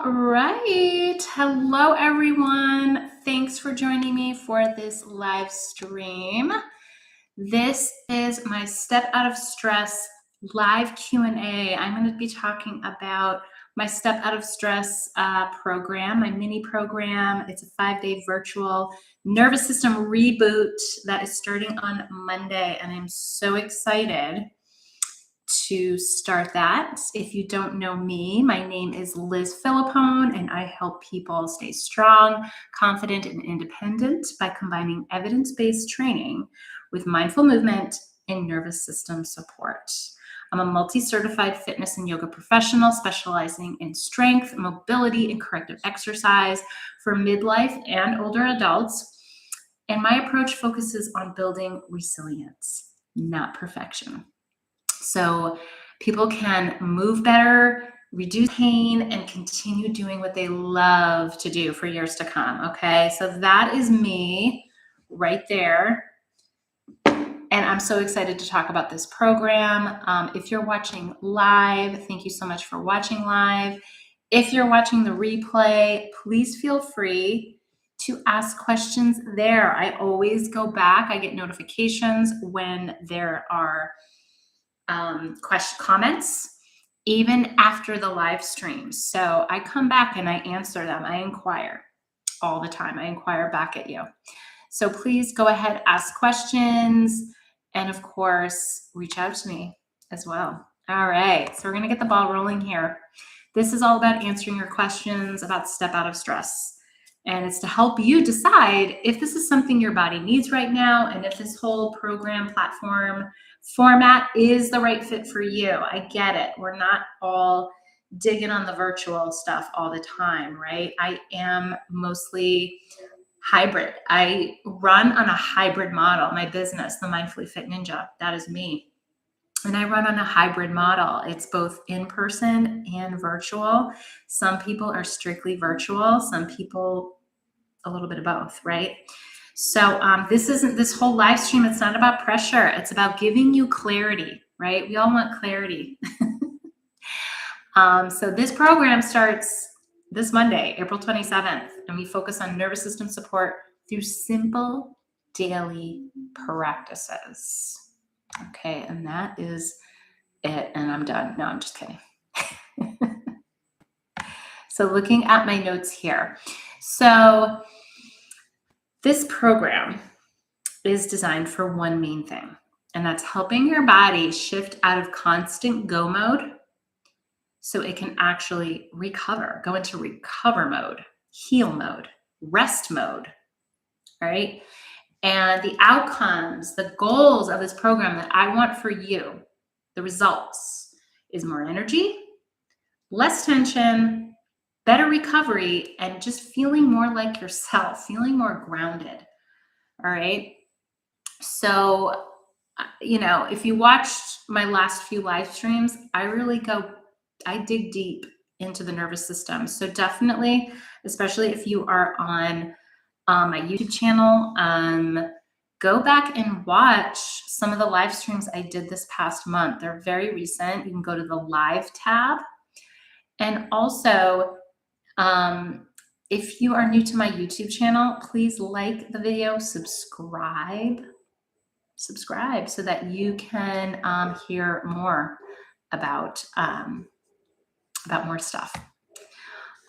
All right. Hello, everyone. Thanks for joining me for this live stream. This is my Step Out of Stress live Q&A. I'm going to be talking about my Step Out of Stress program, my mini program. It's a 5-day virtual nervous system reboot that is starting on Monday, and I'm so excited to start that. If you don't know me, my name is Liz Philippone, and I help people stay strong, confident, and independent by combining evidence-based training with mindful movement and nervous system support. I'm a multi-certified fitness and yoga professional specializing in strength, mobility, and corrective exercise for midlife and older adults. And my approach focuses on building resilience, not perfection. So people can move better, reduce pain, and continue doing what they love to do for years to come, okay? So that is me right there. And I'm so excited to talk about this program. If you're watching live, thank you so much for watching live. If you're watching the replay, please feel free to ask questions there. I always go back. I get notifications when there are comments, even after the live stream. So I come back and I answer them. I inquire all the time. I inquire back at you. So please go ahead, ask questions, and of course, reach out to me as well. All right, so we're gonna get the ball rolling here. This is all about answering your questions about Step Out of Stress. And it's to help you decide if this is something your body needs right now, and if this whole program platform format is the right fit for you. I get it. We're not all digging on the virtual stuff all the time, right? I am mostly hybrid. I run on a hybrid model. My business, the Mindfully Fit Ninja, that is me. And I run on a hybrid model. It's both in person and virtual. Some people are strictly virtual. Some people a little bit of both, right? So this whole live stream, it's not about pressure. It's about giving you clarity, right? We all want clarity. So this program starts this Monday, April 27th, and we focus on nervous system support through simple daily practices. Okay, and that is it, and I'm done. No, I'm just kidding. So looking at my notes here. So this program is designed for one main thing, and that's helping your body shift out of constant go mode so it can actually recover, go into recover mode, heal mode, rest mode, all right? And the outcomes, the goals of this program that I want for you, the results, is more energy, less tension, better recovery, and just feeling more like yourself, feeling more grounded, all right? So, if you watched my last few live streams, I dig deep into the nervous system. So definitely, especially if you are on my YouTube channel, go back and watch some of the live streams I did this past month. They're very recent. You can go to the live tab. And also, if you are new to my YouTube channel, please like the video, subscribe so that you can hear more about more stuff.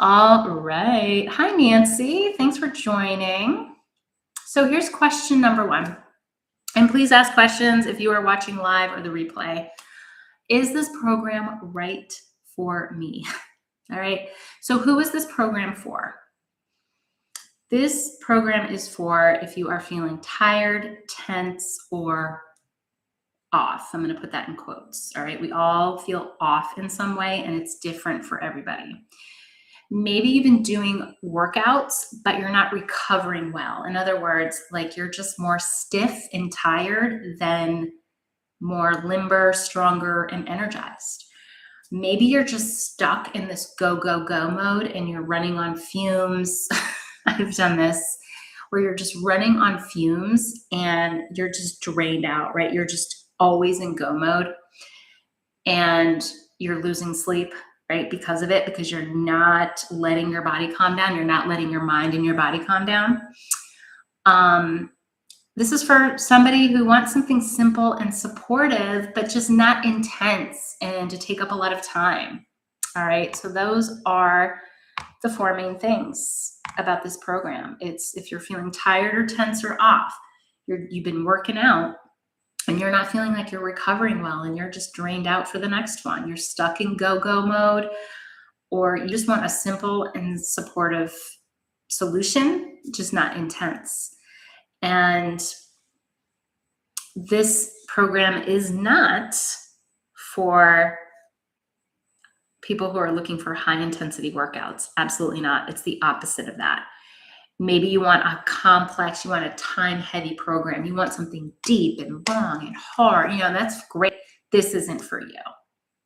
All right. Hi, Nancy. Thanks for joining. So here's question number 1. And please ask questions if you are watching live or the replay. Is this program right for me? All right. So who is this program for? This program is for if you are feeling tired, tense, or off. I'm going to put that in quotes. All right. We all feel off in some way, and it's different for everybody. Maybe you've been doing workouts, but you're not recovering well. In other words, like you're just more stiff and tired than more limber, stronger, and energized. Maybe you're just stuck in this go, go, go mode and you're running on fumes. I've done this where you're just running on fumes and you're just drained out, right? You're just always in go mode and you're losing sleep. right? Because of it, because you're not letting your body calm down. You're not letting your mind and your body calm down. This is for somebody who wants something simple and supportive, but just not intense and to take up a lot of time. All right. So those are the 4 main things about this program. It's if you're feeling tired or tense or off, you've been working out and you're not feeling like you're recovering well and you're just drained out for the next one. You're stuck in go-go mode, or you just want a simple and supportive solution, just not intense. And this program is not for people who are looking for high intensity workouts. Absolutely not. It's the opposite of that. Maybe you want a complex, you want a time heavy program. You want something deep and long and hard. That's great. This isn't for you.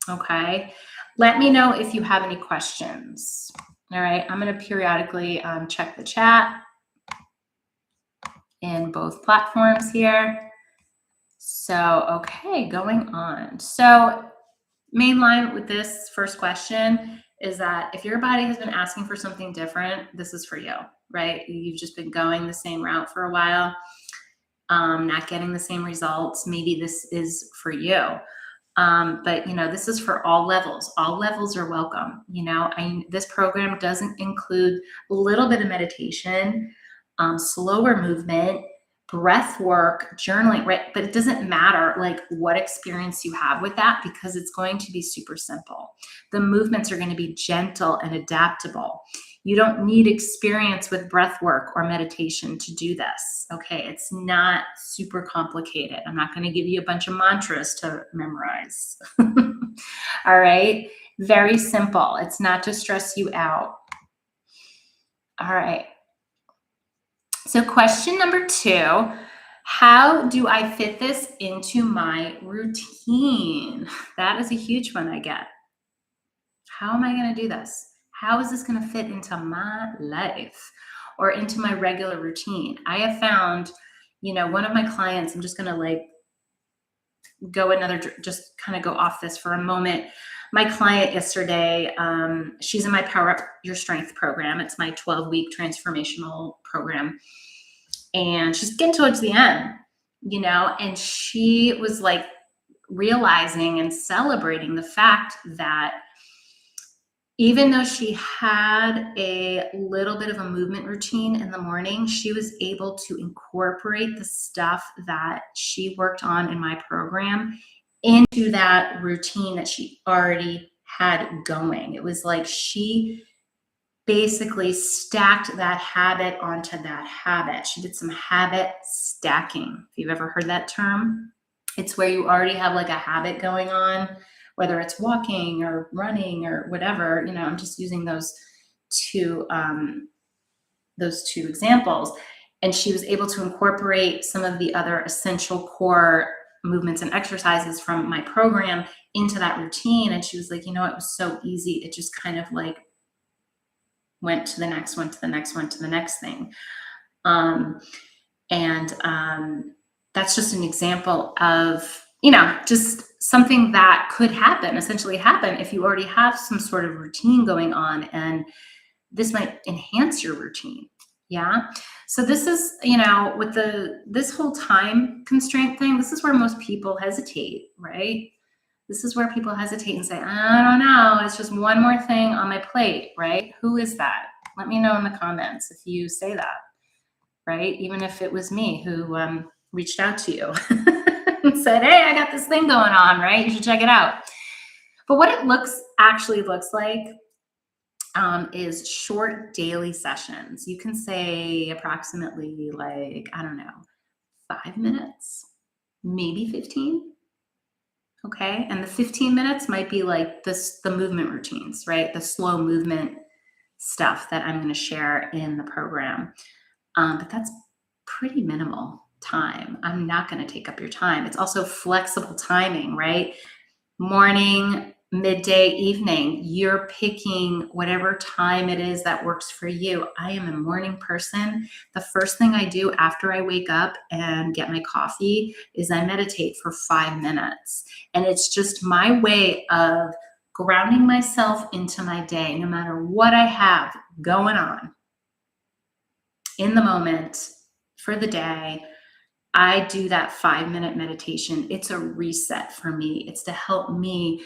Okay. Let me know if you have any questions. All right. I'm going to periodically check the chat in both platforms here. So, okay, going on. So, main line with this first question is that if your body has been asking for something different, this is for you, right? You've just been going the same route for a while, not getting the same results. Maybe this is for you. But this is for all levels. All levels are welcome. This program doesn't include a little bit of meditation, slower movement, breath work, journaling, right? But it doesn't matter like what experience you have with that, because it's going to be super simple. The movements are going to be gentle and adaptable. You don't need experience with breath work or meditation to do this. Okay. It's not super complicated. I'm not going to give you a bunch of mantras to memorize. All right. Very simple. It's not to stress you out. All right. So question number 2, how do I fit this into my routine? That is a huge one I get. How am I going to do this? How is this going to fit into my life or into my regular routine? I have found, one of my clients, I'm just going to just kind of go off this for a moment. My client yesterday, she's in my Power Up Your Strength program. It's my 12-week transformational program. And she's getting towards the end, and she was like realizing and celebrating the fact that even though she had a little bit of a movement routine in the morning, she was able to incorporate the stuff that she worked on in my program into that routine that she already had going. It was like she basically stacked that habit onto that habit. She did some habit stacking. If you've ever heard that term, it's where you already have like a habit going on, whether it's walking or running or whatever. I'm just using those two examples. And she was able to incorporate some of the other essential core movements and exercises from my program into that routine. And she was like, it was so easy. It just kind of like went to the next one, to the next one, to the next thing. That's just an example of, just something that could essentially happen if you already have some sort of routine going on, and this might enhance your routine. Yeah. So this is, with this whole time constraint thing, this is where most people hesitate, right? This is where people hesitate and say, I don't know, it's just one more thing on my plate, right? Who is that? Let me know in the comments if you say that, right? Even if it was me who reached out to you and said, hey, I got this thing going on, right? You should check it out. But what it actually looks like is short daily sessions. You can say approximately 5 minutes, maybe 15. Okay. And the 15 minutes might be like the movement routines, right? The slow movement stuff that I'm going to share in the program. But that's pretty minimal time. I'm not going to take up your time. It's also flexible timing, right? Morning, midday, evening, you're picking whatever time it is that works for you. I am a morning person. The first thing I do after I wake up and get my coffee is I meditate for 5 minutes. And it's just my way of grounding myself into my day, no matter what I have going on in the moment for the day. I do that 5-minute meditation. It's a reset for me. It's to help me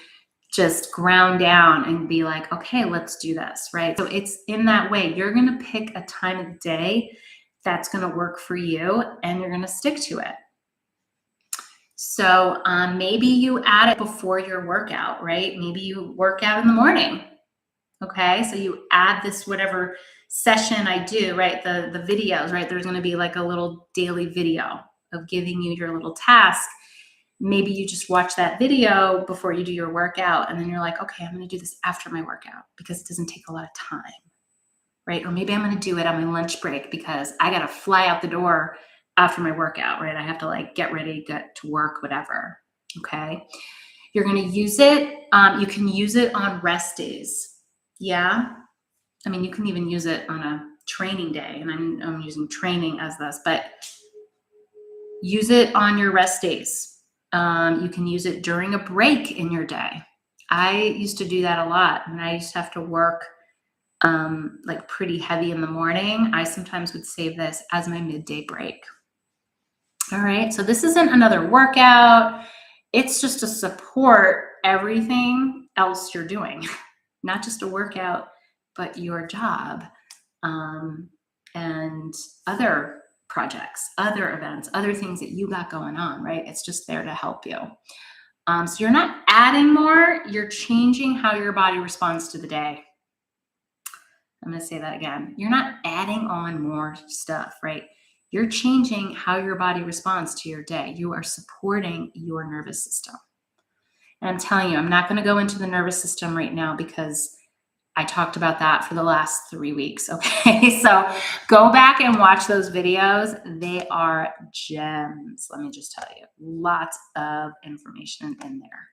just ground down and be like, okay, let's do this, right? So it's in that way. You're going to pick a time of the day that's going to work for you, and you're going to stick to it. So maybe you add it before your workout, right? Maybe you work out in the morning. Okay, so you add this whatever session I do, right? The videos, right? There's going to be like a little daily video of giving you your little task. Maybe you just watch that video before you do your workout, and then you're like, okay, I'm going to do this after my workout because it doesn't take a lot of time, right? Or maybe I'm going to do it on my lunch break because I got to fly out the door after my workout, right? I have to like get ready, get to work, whatever. Okay, you're going to use it. You can use it on rest days. Yeah. I mean, you can even use it on a training day, and I'm using training as this, but use it on your rest days. You can use it during a break in your day. I used to do that a lot, and I used to have to work like pretty heavy in the morning. I sometimes would save this as my midday break. All right. So this isn't another workout. It's just to support everything else you're doing. Not just a workout, but your job and other projects, other events, other things that you got going on, right? It's just there to help you. So you're not adding more, you're changing how your body responds to the day. I'm going to say that again. You're not adding on more stuff, right? You're changing how your body responds to your day. You are supporting your nervous system. And I'm telling you, I'm not going to go into the nervous system right now because I talked about that for the last 3 weeks. Okay. So go back and watch those videos. They are gems. Let me just tell you, lots of information in there.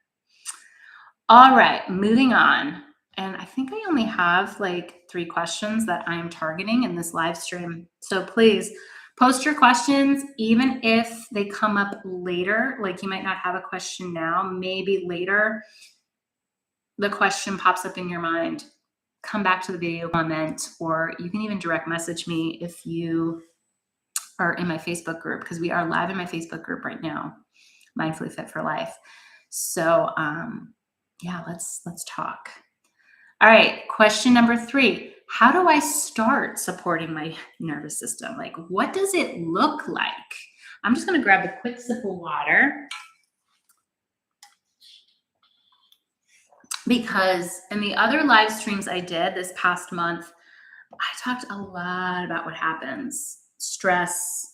All right, moving on. And I think I only have like 3 questions that I'm targeting in this live stream. So please post your questions, even if they come up later. Like you might not have a question now, maybe later the question pops up in your mind. Come back to the video, comment, or you can even direct message me if you are in my Facebook group, because we are live in my Facebook group right now, Mindfully Fit for Life. So yeah, let's talk. All right, question number 3. How do I start supporting my nervous system? Like, what does it look like? I'm just going to grab a quick sip of water, because in the other live streams I did this past month, I talked a lot about what happens, stress,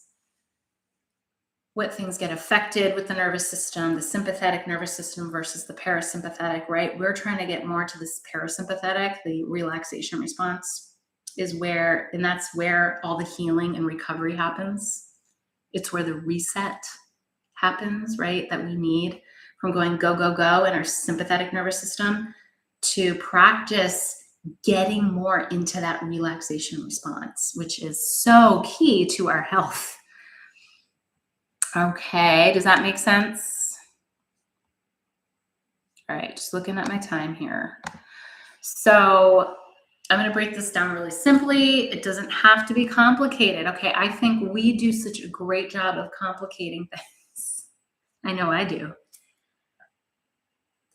what things get affected with the nervous system, the sympathetic nervous system versus the parasympathetic, right? We're trying to get more to this parasympathetic, the relaxation response is where, and that's where all the healing and recovery happens. It's where the reset happens, right? That we need from going go, go, go in our sympathetic nervous system to practice getting more into that relaxation response, which is so key to our health. Okay, does that make sense? All right, just looking at my time here. So I'm going to break this down really simply. It doesn't have to be complicated. Okay, I think we do such a great job of complicating things. I know I do.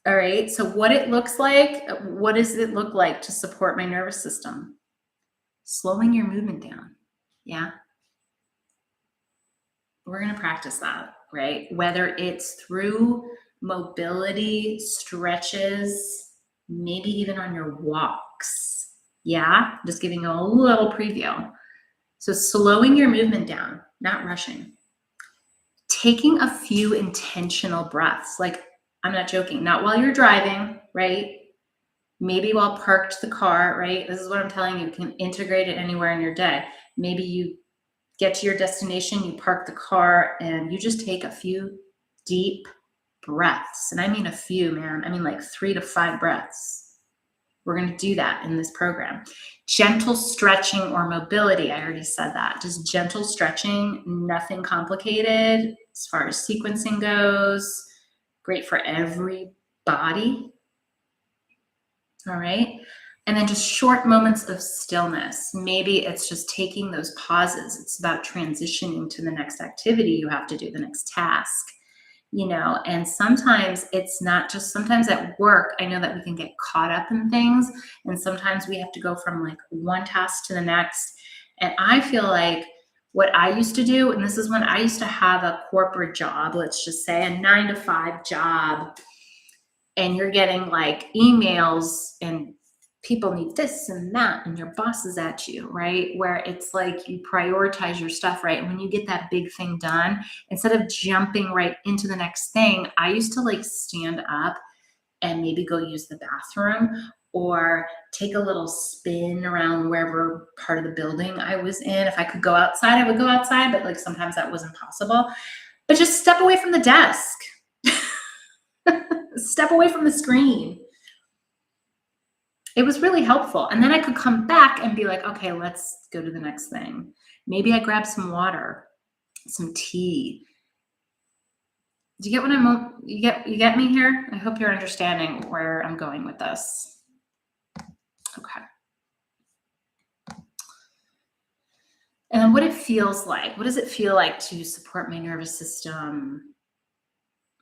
All right, so what it looks like, what does it look like to support my nervous system? Slowing your movement down. Yeah. We're going to practice that, right? Whether it's through mobility, stretches, maybe even on your walks. Yeah, just giving you a little preview. So slowing your movement down, not rushing. Taking a few intentional breaths. Like, I'm not joking, not while you're driving, right? Maybe while parked the car, right? This is what I'm telling you. You can integrate it anywhere in your day. Maybe you get to your destination, you park the car, and you just take a few deep breaths. And I mean a few, man. I mean like 3 to 5 breaths. We're going to do that in this program. Gentle stretching or mobility. I already said that. Just gentle stretching, nothing complicated as far as sequencing goes. Great for every body. All right. And then just short moments of stillness. Maybe it's just taking those pauses. It's about transitioning to the next activity you have to do, the next task, and sometimes it's not just sometimes at work. I know that we can get caught up in things, and sometimes we have to go from like one task to the next. And I feel like what I used to do, and this is when I used to have a corporate job, let's just say a 9 to 5 job, and you're getting like emails and people need this and that, and your boss is at you, right? Where it's like you prioritize your stuff, right? And when you get that big thing done, instead of jumping right into the next thing, I used to like stand up and maybe go use the bathroom or take a little spin around wherever part of the building I was in. If I could go outside, I would go outside, but like sometimes that wasn't possible. But just step away from the desk. Step away from the screen. It was really helpful. And then I could come back and be like, okay, let's go to the next thing. Maybe I grab some water, some tea. Do you get what you get me here? I hope you're understanding where I'm going with this. Okay. And then what it feels like. What does it feel like to support my nervous system?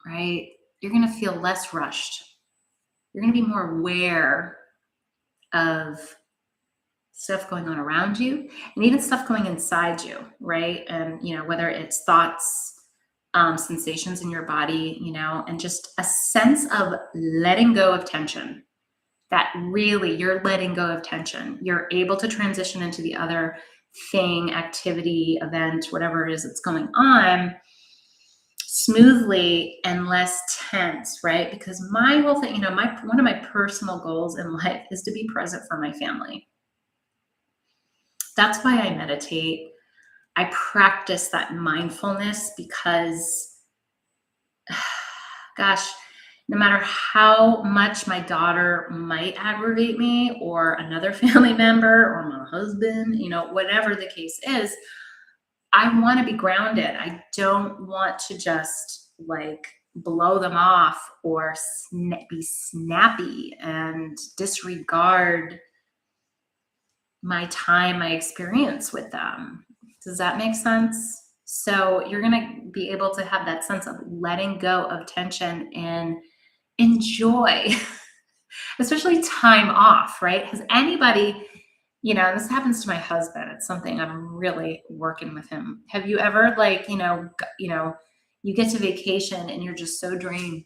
Right? You're going to feel less rushed. You're going to be more aware of stuff going on around you and even stuff going inside you, right? And, whether it's thoughts, sensations in your body, and just a sense of letting go of tension, that really you're letting go of tension. You're able to transition into the other thing, activity, event, whatever it is that's going on smoothly and less tense, right? Because my whole thing, one of my personal goals in life is to be present for my family. That's why I meditate. I practice that mindfulness because, gosh, no matter how much my daughter might aggravate me or another family member or my husband, whatever the case is, I want to be grounded. I don't want to just like blow them off or be snappy and disregard my time, my experience with them. Does that make sense? So you're going to be able to have that sense of letting go of tension and enjoy, especially time off, right? Has anybody, this happens to my husband. It's something I'm really working with him. Have you ever you get to vacation and you're just so drained.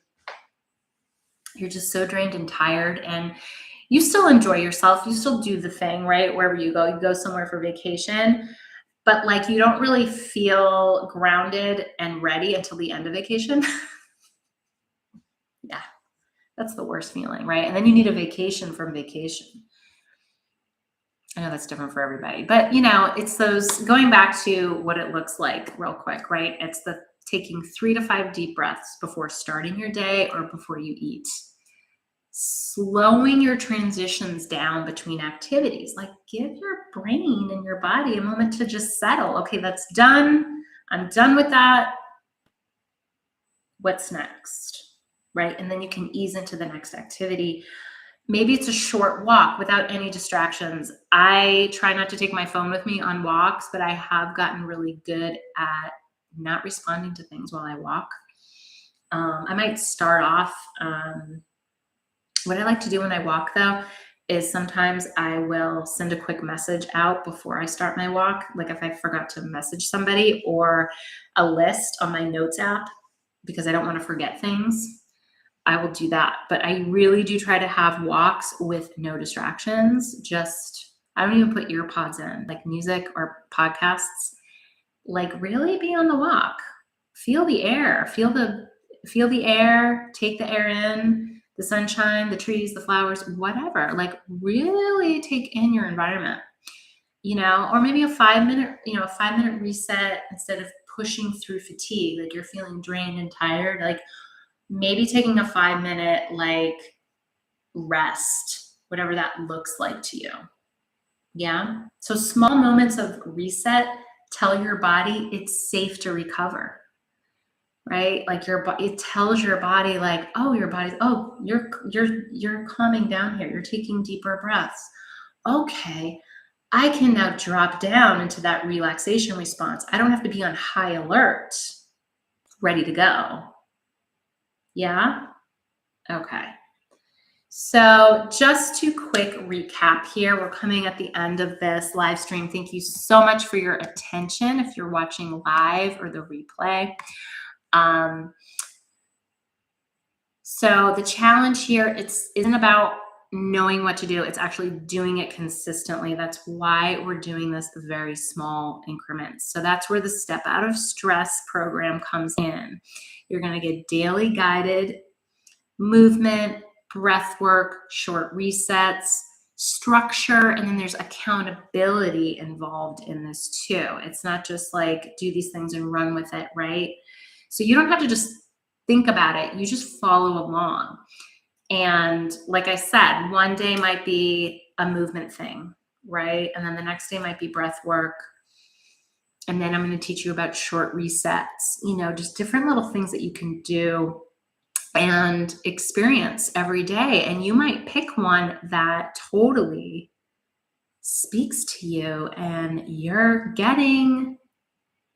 You're just so drained and tired, and you still enjoy yourself. You still do the thing, right? Wherever you go somewhere for vacation, but like you don't really feel grounded and ready until the end of vacation. Yeah, that's the worst feeling, right? And then you need a vacation from vacation. I know that's different for everybody, but it's those, going back to what it looks like real quick, right? It's the taking 3 to 5 deep breaths before starting your day or before you eat. Slowing your transitions down between activities, like give your brain and your body a moment to just settle. Okay, that's done. I'm done with that. What's next, right? And then you can ease into the next activity. Maybe it's a short walk without any distractions. I try not to take my phone with me on walks, but I have gotten really good at not responding to things while I walk. I might start off, what I like to do when I walk though, is sometimes I will send a quick message out before I start my walk. Like if I forgot to message somebody, or a list on my notes app, because I don't want to forget things, I will do that. But I really do try to have walks with no distractions. I don't even put ear pods in, like music or podcasts. Like really be on the walk. Feel the air. Feel the air. Take the air in, the sunshine, the trees, the flowers, whatever. Like really take in your environment. Or maybe a 5-minute reset instead of pushing through fatigue. Like you're feeling drained and tired. Like maybe taking a 5-minute rest, whatever that looks like to you. Yeah. So small moments of reset tell your body it's safe to recover. right? Like it tells your body like, oh, you're calming down here. You're taking deeper breaths. Okay, I can now drop down into that relaxation response. I don't have to be on high alert, ready to go. Yeah? Okay. So just to quick recap here, we're coming at the end of this live stream. Thank you so much for your attention if you're watching live or the replay. So the challenge here, isn't about knowing what to do. It's actually doing it consistently. That's why we're doing this very small increments. So that's where the Step Out of Stress program comes in. You're going to get daily guided movement, breath work, short resets, structure, and then there's accountability involved in this too. It's not just like do these things and run with it, right? So you don't have to just think about it. You just follow along. And like I said, one day might be a movement thing, right? And then the next day might be breath work. And then I'm going to teach you about short resets, just different little things that you can do and experience every day. And you might pick one that totally speaks to you and you're getting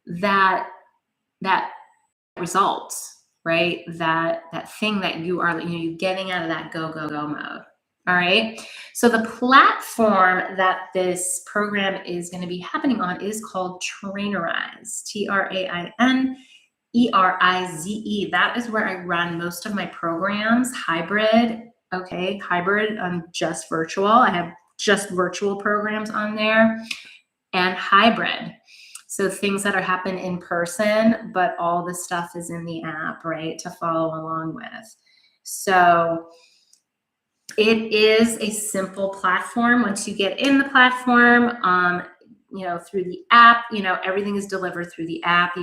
that result, right? That thing that you are, you're getting out of that go mode. All right. So the platform that this program is going to be happening on is called Trainerize, Trainerize. That is where I run most of my programs, hybrid. Okay. Hybrid. Just virtual. I have just virtual programs on there, and hybrid. So things that are happen in person, but all the stuff is in the app, right, to follow along with. So it is a simple platform. Once you get in the platform, through the app, everything is delivered through the app.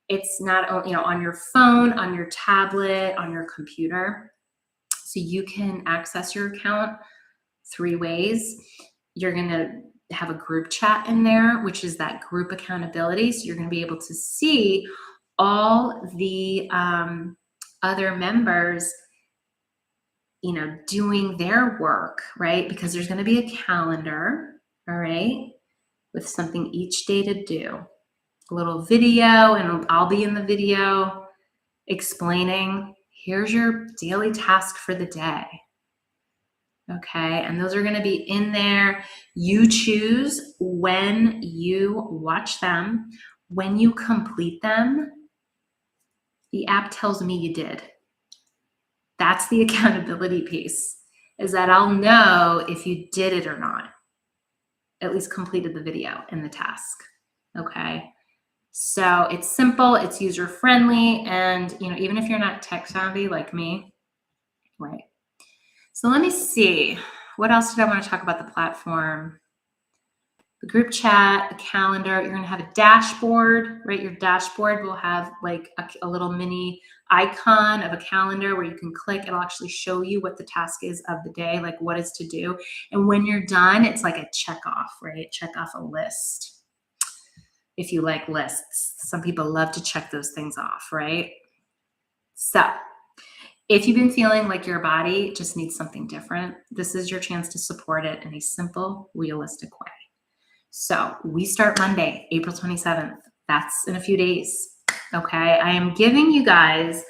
It's not, on your phone, on your tablet, on your computer. So you can access your account 3 ways. You're going to have a group chat in there, which is that group accountability. So you're going to be able to see all the other members, doing their work, right? Because there's going to be a calendar, all right, with something each day to do. A little video, and I'll be in the video explaining, here's your daily task for the day. Okay, and those are going to be in there. You choose when you watch them. When you complete them, the app tells me you did. That's the accountability piece, is that I'll know if you did it or not, at least completed the video and the task. Okay, so it's simple, it's user-friendly, and even if you're not tech-savvy like me, right? So let me see. What else did I want to talk about the platform? The group chat, the calendar. You're going to have a dashboard, right? Your dashboard will have like a little mini icon of a calendar where you can click. It'll actually show you what the task is of the day, like what is to do. And when you're done, it's like a check off, right? Check off a list. If you like lists, some people love to check those things off, right? So if you've been feeling like your body just needs something different, this is your chance to support it in a simple, realistic way. So we start Monday, April 27th. That's in a few days. Okay. I am giving you guys,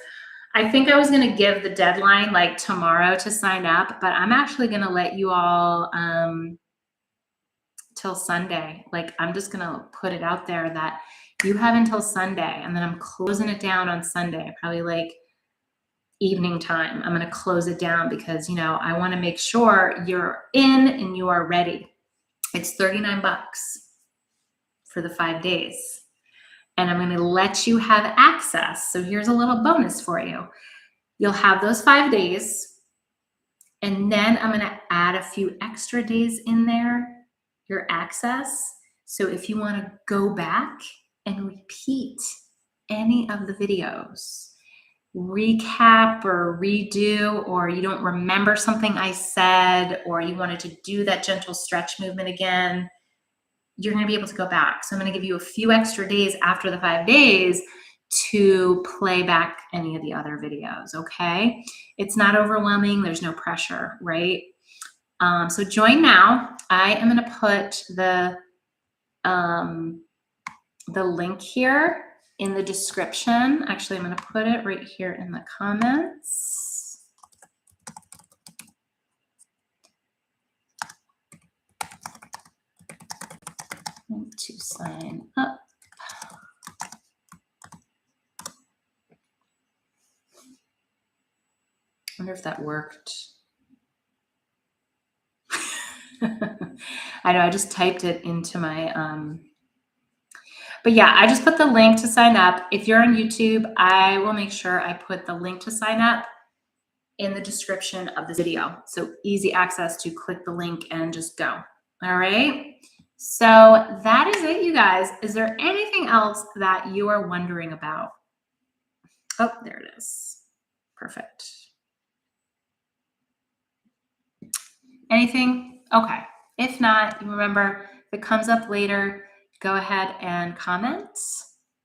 I think I was going to give the deadline like tomorrow to sign up, but I'm actually going to let you all till Sunday. Like I'm just going to put it out there that you have until Sunday, and then I'm closing it down on Sunday, probably like evening time. I'm going to close it down because, I want to make sure you're in and you are ready. It's $39 for the 5 days. And I'm going to let you have access. So here's a little bonus for you. You'll have those 5 days. And then I'm going to add a few extra days in there, your access. So if you want to go back and repeat any of the videos, recap or redo, or you don't remember something I said, or you wanted to do that gentle stretch movement again, you're going to be able to go back. So I'm going to give you a few extra days after the 5 days to play back any of the other videos, okay? It's not overwhelming. There's no pressure, right? So join now. I am going to put the link here in the description. Actually, I'm going to put it right here in the comments. Link to sign up. I wonder if that worked. I know, I just typed it into my, but yeah, I just put the link to sign up. If you're on YouTube, I will make sure I put the link to sign up in the description of this video. So easy access to click the link and just go. All right. So that is it, you guys. Is there anything else that you are wondering about? Oh, there it is. Perfect. Anything? Okay. If not, remember, if it comes up later, go ahead and comment,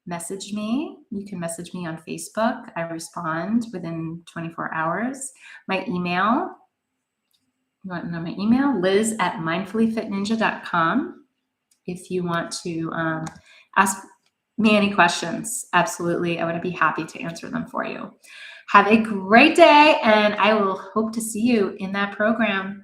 message me. You can message me on Facebook. I respond within 24 hours. My email, you want to know my email? liz@mindfullyfitninja.com. If you want to ask me any questions, absolutely. I would be happy to answer them for you. Have a great day, and I will hope to see you in that program.